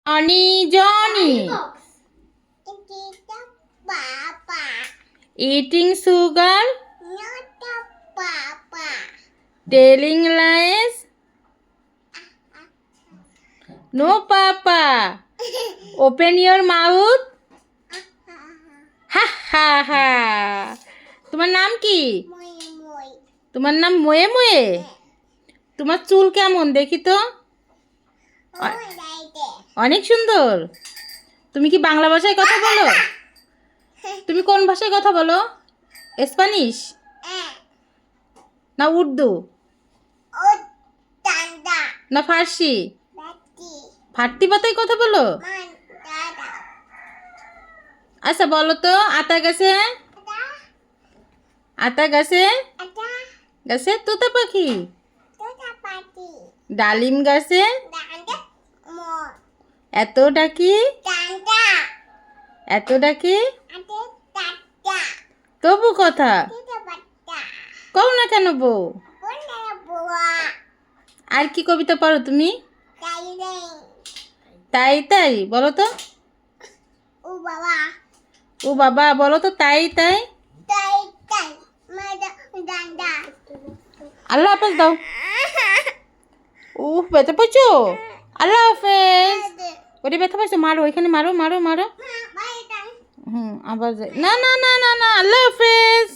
Johnny, Johnny. Eating sugar. Telling lies. No, Papa. Open your mouth. Ha ha ha. তোমার নাম কি? তোমার নাম ময়ে ময়ে? তোমার চুল কেমন দেখি তো? অনেক সুন্দর। তুমি কি বাংলা ভাষায় কথা বলো? তুমি কোন ভাষায় কথা বলো? স্প্যানিশ না উর্দু না ফার্সি? ফার্সি ভাষায় কথা বলো? আচ্ছা বলো তো, আতা গাছে গাছে তোতা পাখি, ডালিম গাছে এত ডাকি তবু কথা কও না কেন বউ? আর কি কবিতা পড়ো তুমি? তাই তাই বলো তো। ও বাবা বলো তো, তাই তাই। আল্লাহ হাফেজ দাও। উফ ব্যথা পাইছো? আল্লাহ হাফেজ। ওরে ব্যথা পাইছো, মারো এখানে, মারো মারো মারো। আবার যাই। না না না না না, আল্লাহ হাফেজ।